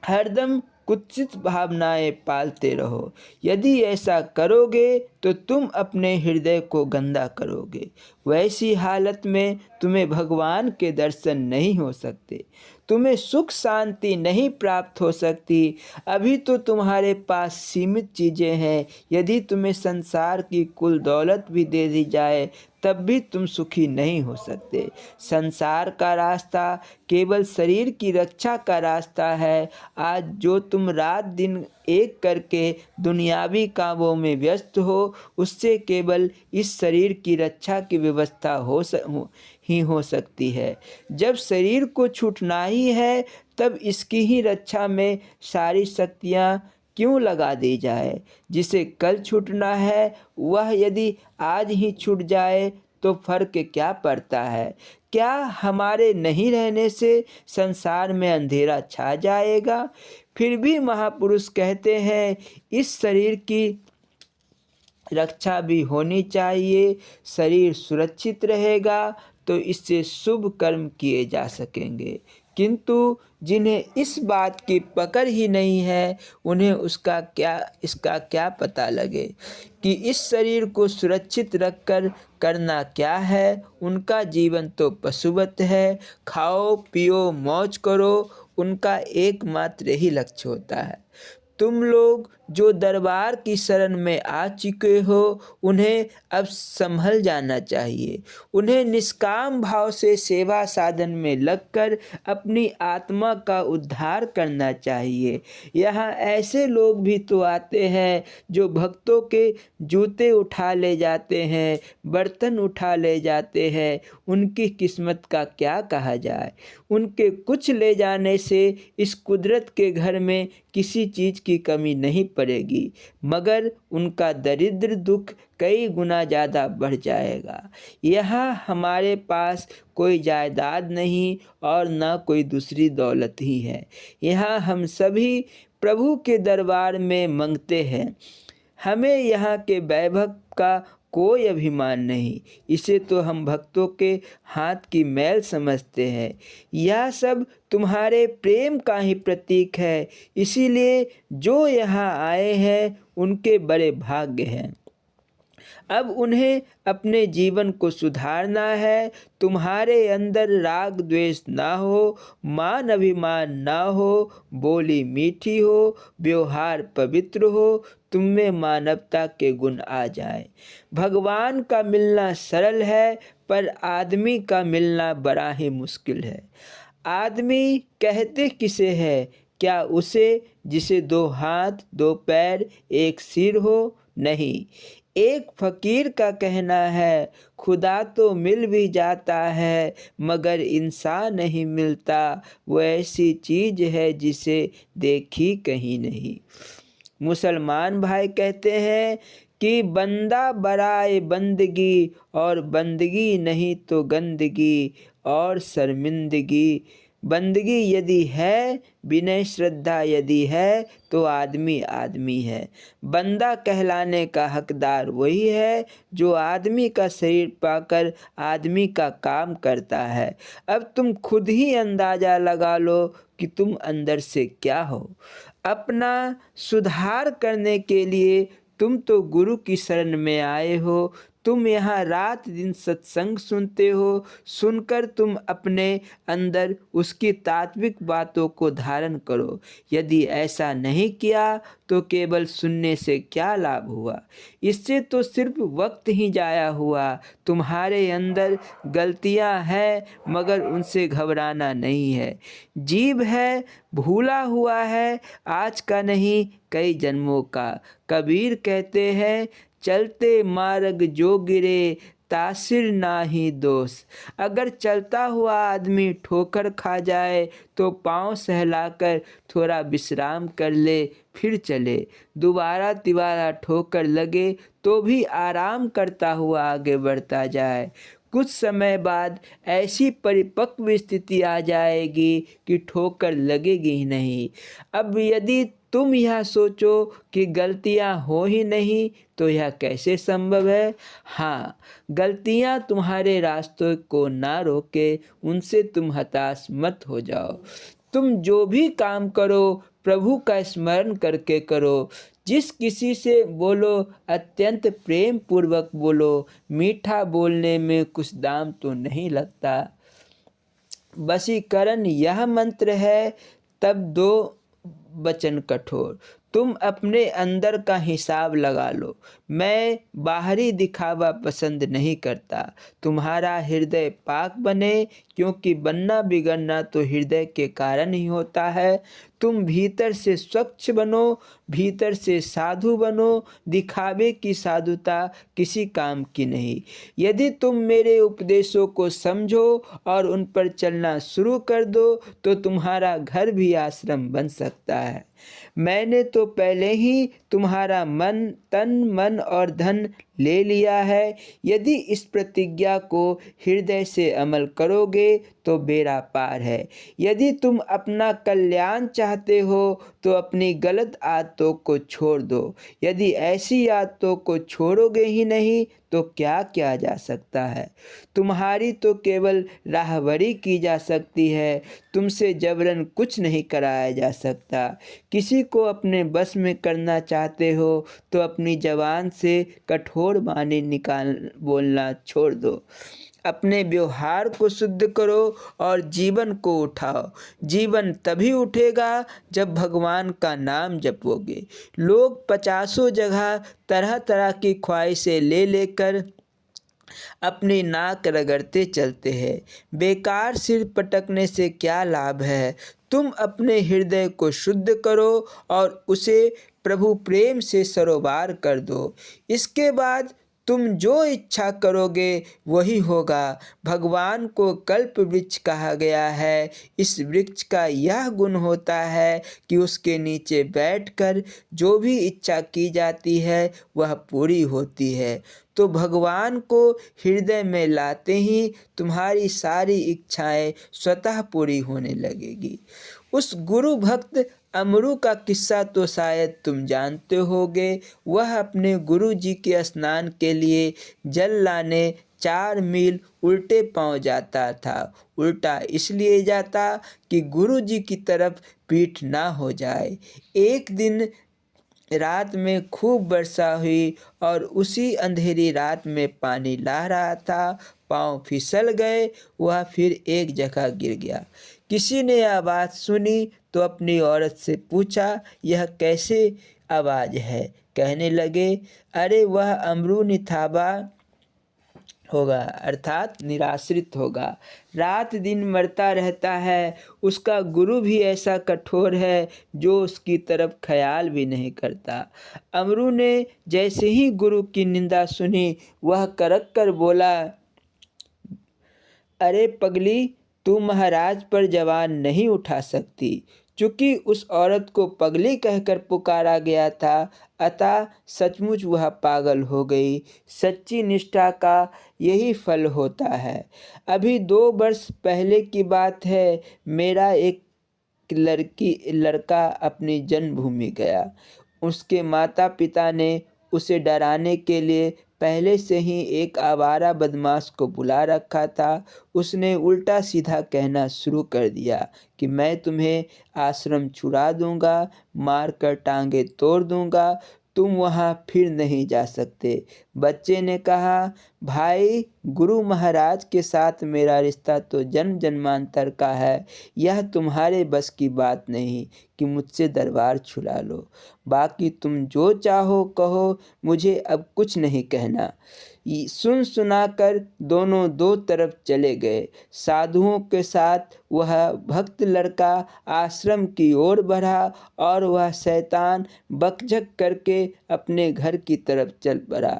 हरदम कुत्सित भावनाएं पालते रहो। यदि ऐसा करोगे तो तुम अपने हृदय को गंदा करोगे। वैसी हालत में तुम्हें भगवान के दर्शन नहीं हो सकते, तुम्हें सुख शांति नहीं प्राप्त हो सकती। अभी तो तुम्हारे पास सीमित चीज़ें हैं। यदि तुम्हें संसार की कुल दौलत भी दे दी जाए तब भी तुम सुखी नहीं हो सकते। संसार का रास्ता केवल शरीर की रक्षा का रास्ता है। आज जो तुम रात दिन एक करके दुनियावी कामों में व्यस्त हो, उससे केवल इस शरीर की रक्षा की व्यवस्था हो सकती है। जब शरीर को छूटना ही है तब इसकी ही रक्षा में सारी शक्तियाँ क्यों लगा दी जाए। जिसे कल छूटना है वह यदि आज ही छूट जाए तो फर्क क्या पड़ता है? क्या हमारे नहीं रहने से संसार में अंधेरा छा जाएगा? फिर भी महापुरुष कहते हैं, इस शरीर की रक्षा भी होनी चाहिए। शरीर सुरक्षित रहेगा तो इससे शुभ कर्म किए जा सकेंगे, किंतु जिन्हें इस बात की पकड़ ही नहीं है, उन्हें इसका क्या पता लगे कि इस शरीर को सुरक्षित रखकर करना क्या है। उनका जीवन तो पशुवत है, खाओ पियो मौज करो, उनका एकमात्र ही लक्ष्य होता है। तुम लोग जो दरबार की शरण में आ चुके हो, उन्हें अब संभल जाना चाहिए। उन्हें निष्काम भाव से सेवा साधन में लगकर अपनी आत्मा का उद्धार करना चाहिए। यहाँ ऐसे लोग भी तो आते हैं जो भक्तों के जूते उठा ले जाते हैं, बर्तन उठा ले जाते हैं। उनकी किस्मत का क्या कहा जाए। उनके कुछ ले जाने से इस कुदरत के घर में किसी चीज़ की कमी नहीं पड़ेगी, मगर उनका दरिद्र दुख कई गुना ज़्यादा बढ़ जाएगा। यहाँ हमारे पास कोई जायदाद नहीं और न कोई दूसरी दौलत ही है। यहाँ हम सभी प्रभु के दरबार में मांगते हैं। हमें यहाँ के वैभव का कोई अभिमान नहीं। इसे तो हम भक्तों के हाथ की मैल समझते हैं। यह सब तुम्हारे प्रेम का ही प्रतीक है। इसीलिए जो यहाँ आए हैं उनके बड़े भाग्य हैं। अब उन्हें अपने जीवन को सुधारना है। तुम्हारे अंदर राग द्वेष ना हो, मान अभिमान ना हो, बोली मीठी हो, व्यवहार पवित्र हो, तुम में मानवता के गुण आ जाए। भगवान का मिलना सरल है, पर आदमी का मिलना बड़ा ही मुश्किल है। आदमी कहते किसे है? क्या उसे जिसे दो हाथ दो पैर एक सिर हो? नहीं। एक फकीर का कहना है, खुदा तो मिल भी जाता है मगर इंसान नहीं मिलता। वो ऐसी चीज़ है जिसे देखी कहीं नहीं। मुसलमान भाई कहते हैं कि बंदा बराए बंदगी, और बंदगी नहीं तो गंदगी और शर्मिंदगी। बंदगी यदि है, विनय श्रद्धा यदि है, तो आदमी आदमी है। बंदा कहलाने का हकदार वही है जो आदमी का शरीर पाकर आदमी का काम करता है। अब तुम खुद ही अंदाज़ा लगा लो कि तुम अंदर से क्या हो। अपना सुधार करने के लिए तुम तो गुरु की शरण में आए हो। तुम यहाँ रात दिन सत्संग सुनते हो। सुनकर तुम अपने अंदर उसकी तात्विक बातों को धारण करो। यदि ऐसा नहीं किया तो केवल सुनने से क्या लाभ हुआ? इससे तो सिर्फ वक्त ही जाया हुआ। तुम्हारे अंदर गलतियाँ हैं मगर उनसे घबराना नहीं है। जीव है, भूला हुआ है, आज का नहीं कई जन्मों का। कबीर कहते हैं, चलते मार्ग जो गिरे तासिर ना ही दोष। अगर चलता हुआ आदमी ठोकर खा जाए तो पाँव सहलाकर थोड़ा विश्राम कर ले, फिर चले। दोबारा तिबारा ठोकर लगे तो भी आराम करता हुआ आगे बढ़ता जाए। कुछ समय बाद ऐसी परिपक्व स्थिति आ जाएगी कि ठोकर लगेगी ही नहीं। अब यदि तुम यह सोचो कि गलतियां हो ही नहीं तो यह कैसे संभव है? हाँ, गलतियां तुम्हारे रास्तों को ना रोके, उनसे तुम हताश मत हो जाओ। तुम जो भी काम करो प्रभु का स्मरण करके करो। जिस किसी से बोलो अत्यंत प्रेम पूर्वक बोलो। मीठा बोलने में कुछ दाम तो नहीं लगता। वशीकरण यह मंत्र है, तब दो वचन कठोर। तुम अपने अंदर का हिसाब लगा लो। मैं बाहरी दिखावा पसंद नहीं करता। तुम्हारा हृदय पाक बने, क्योंकि बनना बिगड़ना तो हृदय के कारण ही होता है। तुम भीतर से स्वच्छ बनो, भीतर से साधु बनो, दिखावे की साधुता किसी काम की नहीं। यदि तुम मेरे उपदेशों को समझो और उन पर चलना शुरू कर दो तो तुम्हारा घर भी आश्रम बन सकता है। मैंने तो पहले ही तुम्हारा तन मन और धन ले लिया है। यदि इस प्रतिज्ञा को हृदय से अमल करोगे तो बेड़ा पार है। यदि तुम अपना कल्याण चाहते हो तो अपनी गलत आदतों को छोड़ दो। यदि ऐसी आदतों को छोड़ोगे ही नहीं तो क्या किया जा सकता है। तुम्हारी तो केवल राहबरी की जा सकती है, तुमसे जबरन कुछ नहीं कराया जा सकता। किसी को अपने बस में करना चाहते हो तो अपनी ज़बान से कठोर वाणी बोलना छोड़ दो। अपने व्यवहार को शुद्ध करो और जीवन को उठाओ। जीवन तभी उठेगा जब भगवान का नाम जपोगे। लोग पचासों जगह तरह तरह की ख्वाहिशें ले लेकर अपनी नाक रगड़ते चलते हैं। बेकार सिर पटकने से क्या लाभ है। तुम अपने हृदय को शुद्ध करो और उसे प्रभु प्रेम से सरोबार कर दो। इसके बाद तुम जो इच्छा करोगे वही होगा। भगवान को कल्प वृक्ष कहा गया है। इस वृक्ष का यह गुण होता है कि उसके नीचे बैठकर जो भी इच्छा की जाती है वह पूरी होती है। तो भगवान को हृदय में लाते ही तुम्हारी सारी इच्छाएं स्वतः पूरी होने लगेगी। उस गुरु भक्त अमरू का किस्सा तो शायद तुम जानते होगे। वह अपने गुरु जी के स्नान के लिए जल लाने 4 मील उल्टे पांव जाता था। उल्टा इसलिए जाता कि गुरु जी की तरफ पीठ ना हो जाए। एक दिन रात में खूब वर्षा हुई और उसी अंधेरी रात में पानी ला रहा था। पाँव फिसल गए, वह फिर एक जगह गिर गया। किसी ने आवाज़ सुनी तो अपनी औरत से पूछा, यह कैसे आवाज़ है। कहने लगे, अरे वह अमरू निथाबा होगा, अर्थात निराश्रित होगा, रात दिन मरता रहता है। उसका गुरु भी ऐसा कठोर है जो उसकी तरफ ख्याल भी नहीं करता। अमरू ने जैसे ही गुरु की निंदा सुनी वह करक कर बोला, अरे पगली, तू महाराज पर जवान नहीं उठा सकती। चूँकि उस औरत को पगली कहकर पुकारा गया था अतः सचमुच वह पागल हो गई। सच्ची निष्ठा का यही फल होता है। अभी 2 वर्ष पहले की बात है। मेरा एक लड़का अपनी जन्मभूमि गया। उसके माता पिता ने उसे डराने के लिए पहले से ही एक आवारा बदमाश को बुला रखा था। उसने उल्टा सीधा कहना शुरू कर दिया कि मैं तुम्हें आश्रम छुड़ा दूंगा, मार कर टांगे तोड़ दूंगा, तुम वहाँ फिर नहीं जा सकते। बच्चे ने कहा, भाई, गुरु महाराज के साथ मेरा रिश्ता तो जन्म जन्मांतर का है। यह तुम्हारे बस की बात नहीं कि मुझसे दरबार छुड़ा लो। बाकी तुम जो चाहो कहो, मुझे अब कुछ नहीं कहना। सुन सुनाकर दोनों 2 तरफ चले गए। साधुओं के साथ वह भक्त लड़का आश्रम की ओर बढ़ा और वह शैतान बकझक करके अपने घर की तरफ चल पड़ा।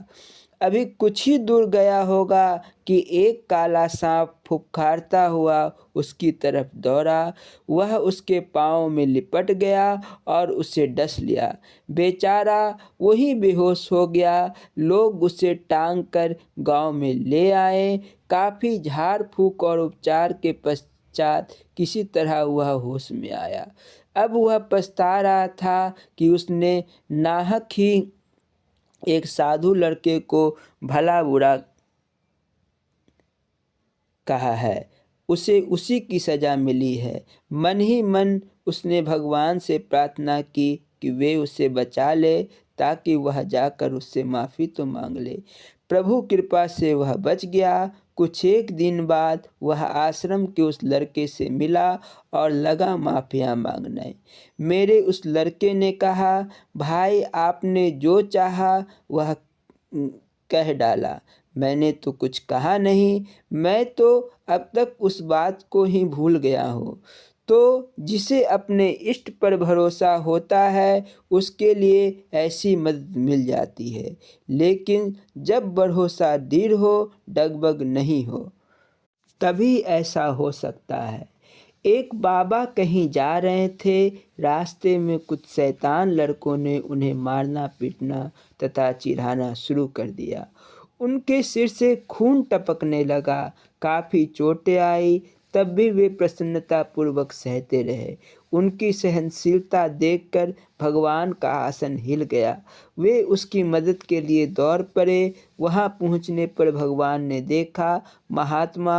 अभी कुछ ही दूर गया होगा कि एक काला सांप फुफकारता हुआ उसकी तरफ दौड़ा। वह उसके पाँव में लिपट गया और उसे डस लिया। बेचारा वही बेहोश हो गया। लोग उसे टांग कर गांव में ले आए। काफ़ी झाड़ फूक और उपचार के पश्चात किसी तरह वह होश में आया। अब वह पछता रहा था कि उसने नाहक ही एक साधु लड़के को भला बुरा कहा है। उसे उसी की सज़ा मिली है। मन ही मन उसने भगवान से प्रार्थना की कि वे उसे बचा ले ताकि वह जाकर उससे माफ़ी तो मांग ले। प्रभु कृपा से वह बच गया। कुछ एक दिन बाद वह आश्रम के उस लड़के से मिला और लगा माफ़िया मांगने। मेरे उस लड़के ने कहा, भाई, आपने जो चाहा वह कह डाला। मैंने तो कुछ कहा नहीं, मैं तो अब तक उस बात को ही भूल गया हूँ। तो जिसे अपने इष्ट पर भरोसा होता है उसके लिए ऐसी मदद मिल जाती है, लेकिन जब भरोसा दृढ़ हो, डगमग नहीं हो, तभी ऐसा हो सकता है। एक बाबा कहीं जा रहे थे, रास्ते में कुछ शैतान लड़कों ने उन्हें मारना पीटना तथा चिढ़ाना शुरू कर दिया। उनके सिर से खून टपकने लगा, काफ़ी चोटें आई, तब भी वे प्रसन्नतापूर्वक सहते रहे। उनकी सहनशीलता देखकर भगवान का आसन हिल गया। वे उसकी मदद के लिए दौड़ पड़े। वहाँ पहुँचने पर भगवान ने देखा महात्मा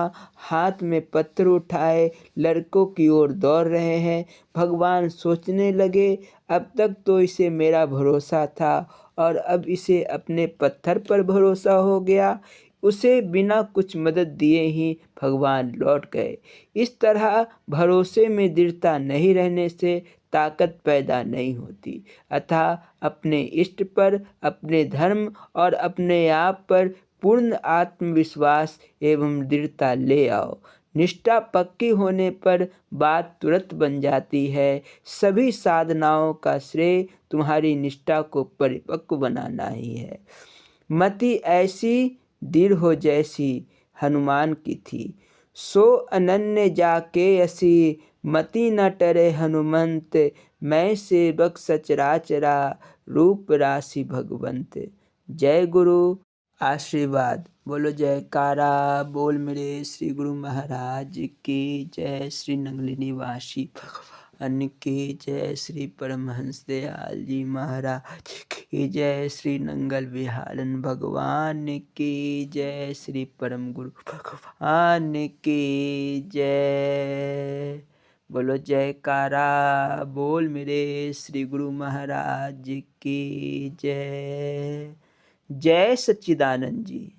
हाथ में पत्थर उठाए लड़कों की ओर दौड़ रहे हैं। भगवान सोचने लगे, अब तक तो इसे मेरा भरोसा था और अब इसे अपने पत्थर पर भरोसा हो गया। उसे बिना कुछ मदद दिए ही भगवान लौट गए। इस तरह भरोसे में दृढ़ता नहीं रहने से ताकत पैदा नहीं होती। अतः अपने इष्ट पर, अपने धर्म और अपने आप पर पूर्ण आत्मविश्वास एवं दृढ़ता ले आओ। निष्ठा पक्की होने पर बात तुरंत बन जाती है। सभी साधनाओं का श्रेय तुम्हारी निष्ठा को परिपक्व बनाना ही है। मति ऐसी दृढ़ हो जैसी हनुमान की थी, सो अनन्य जाके यसी, मति न टरे हनुमंत, मैं सेवक सचराचरा, रूप राशि भगवंत। जय गुरु। आशीर्वाद। बोलो जयकारा बोल मेरे श्री गुरु महाराज की जय। श्री नंगली निवासी भगवान की जय। श्री परमहंस दयाल जी महाराज की जय। श्री नंगल विहारन भगवान की जय। श्री परम गुरु भगवान की जय। बोलो जयकारा बोल मेरे श्री गुरु महाराज की जय। जय सच्चिदानंद जी।